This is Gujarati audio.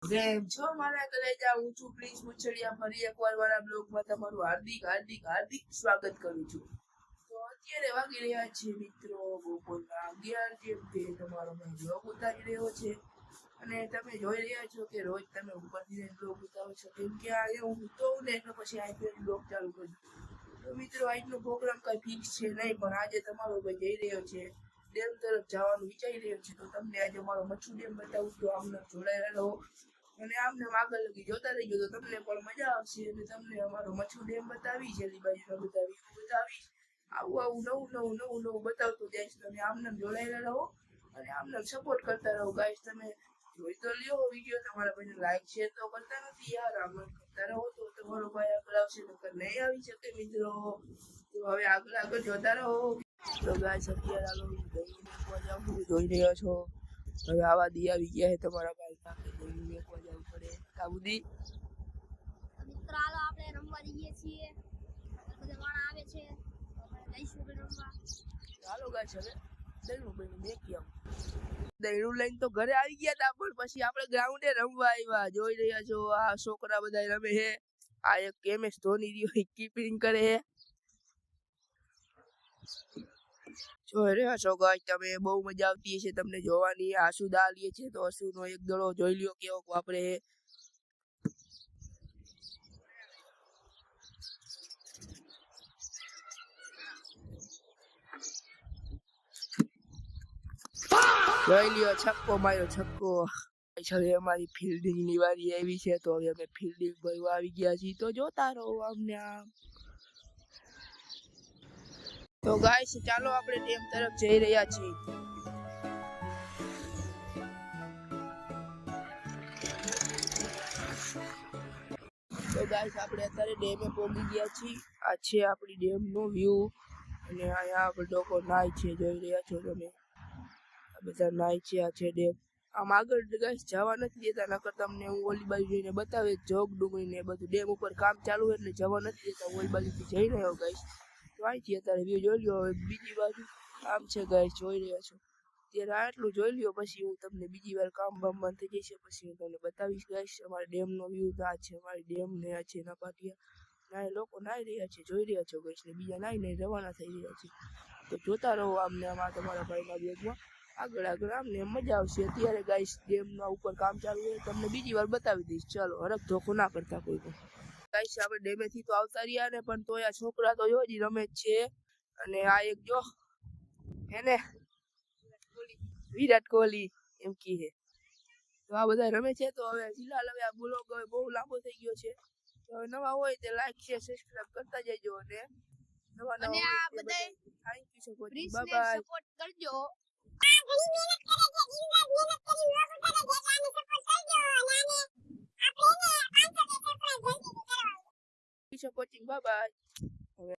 કેમ છો મારા કલેજા? હું છું પ્રિન્સ મુછડિયા. ફરી એકવાર મારા બ્લોગમાં તમારું હાર્દિક હાર્દિક હાર્દિક સ્વાગત કરું છું. તો અત્યારે વાગી રહ્યા છે મિત્રો બપોરના 11 જેમ કે તમારો બ્લોગ ઉતારી રહ્યો છે. અને તમે જોઈ રહ્યા છો કે રોજ તમે ઉપરથી બ્લોગ ઉતારો છો, કેમ કે આજે હું તો ને એટલે પછી આજે બ્લોગ ચાલુ કરું. તો મિત્રો આજનો પ્રોગ્રામ કઈ ફિક્સ છે નહીં, પણ આજે તમારો ભાઈ જઈ રહ્યો છે ડેમ તરફ જવાનું વિચારી રહ્યો છે. તો તમને આજે મારો મચ્છુ ડેમ બતાવું, તો આમને જોડાયેલા રહો અને આમને આગળ લગી જોતા રહીજો, તો તમને પણ મજા આવશે. અને તમને અમારો મચ્છુ ડેમ બતાવી, છેલ્લી બાજુ બતાવીશ. આવું નવું બતાવતો જઈશ. તમે આમને જોડાયેલા રહો અને આમને સપોર્ટ કરતા રહો. ગાઈસ તમે જોઈ તો લ્યો વિડીયો, તમારા ભાઈને લાઈક શેર તો કરતા નથી યાર. આમ કરતા રહો તો તમારો ભાઈ આગળ આવશે, નકર નહીં આવી શકે મિત્રો. તો હવે આગળ જોતા રહો. તો ગાઈસ અત્યારે આગળ જોઈ રહ્યો છો, હવે આવા દી આવી ગયા છે તમારા ભાઈ સાથે મેકવા જવું પડે. કાબુદી મિત્રો હાલો આપણે રમવા જઈએ છીએ. બધા વાણા આવે છે, જઈશું રમવા. હાલો ગાઈસ હવે દઈનું ભાઈને મેકી આવું. દઈનું લઈને તો ઘરે આવી ગયા હતા, પણ પછી આપણે ગ્રાઉન્ડે રમવા આવ્યા. જોઈ રહ્યા છો આ છોકરા બધા રમે છે. આ એક MS ધોની રહ્યો કીપિંગ કરે છે. જોઈ રહ્યા છો ગાઈસ તમે, બહુ મજા આવતી છે તમને જોવાની. આસુ દા લે છે તો આસુનો એક દડો જોઈ લ્યો કેવો વાપરે. જોઈ લ્યો છક્કો માર્યો, છક્કો. હવે અમારી ફિલ્ડિંગ ની વારી આવી છે, તો હવે અમે ફિલ્ડિંગ ભરવા આવી ગયા છીએ. તો જોતા રહો અમને આમ. તો ગાઈસ ચાલો આપણે ડેમ તરફ જઈ રહ્યા છીએ. તો ગાઈસ આપણે અત્યારે ડેમે પહોંચી ગયા છીએ. આ છે આપણી ડેમ નો વ્યૂ. અને અહીંયા આપણે લોકો નાય છે, જોઈ રહ્યા છો તમે. આ બધા નાય છે, આ છે ડેમ. આમ આગળ ગાઈસ જવા નથી દેતા, નકર તમને હું ઓલી બાજુ જઈને બતાવે જોગ ડુંગળી ને બધું. ડેમ ઉપર કામ ચાલુ હોય એટલે જવા નથી દેતા. ઓલી બાજુથી જઈ રહ્યો ગાઈસ. તો અહીંથી અત્યારે વ્યૂ જોઈ લ્યો. હવે બીજી બાજુ આમ છે ગાઈસ, જોઈ રહ્યા છો. ત્યારે આટલું જોઈ લ્યો, પછી હું તમને બીજી વાર કામ બંધ થઈ જશે પછી હું તમને બતાવીશ ગાઈસ. અમારા ડેમ નો વ્યૂ આ છે, અમારી ડેમ ને આ છે નપાટિયા. નાય લોકો નાઈ રહ્યા છે, જોઈ રહ્યા છો ગાઈસ. ને બીજા નાઈ રવાના થઈ રહ્યા છે. તો જોતા રહો આમને આમાં તમારા ભાઈના બ્લોગમાં. આગળ આમને મજા આવશે. અત્યારે ગાઈસ ડેમ ના ઉપર કામ ચાલુ છે, તમને બીજી વાર બતાવી દઈશ. ચાલો હરખ ધોખો ના કરતા કોઈ પણ. ગાઈસ આપણે ડેમે થી તો આવતા રહ્યા ને, પણ તો આ છોકરા તો જો જ રમે જ છે. અને આ એક જો એને વિરાટ કોહલી એમ કી છે. તો આ બધા રમે છે. તો હવે ફિલહાલ હવે આ બ્લોગ હવે બહુ લાંબો થઈ ગયો છે. તો હવે નવા હોય તે લાઈક શેર સબસ્ક્રાઇબ કરતા જજો. અને નવા અને આ બધાય thank you so much. Prince bye ને બાય. સપોર્ટ કરજો. Thank you for watching. Bye bye.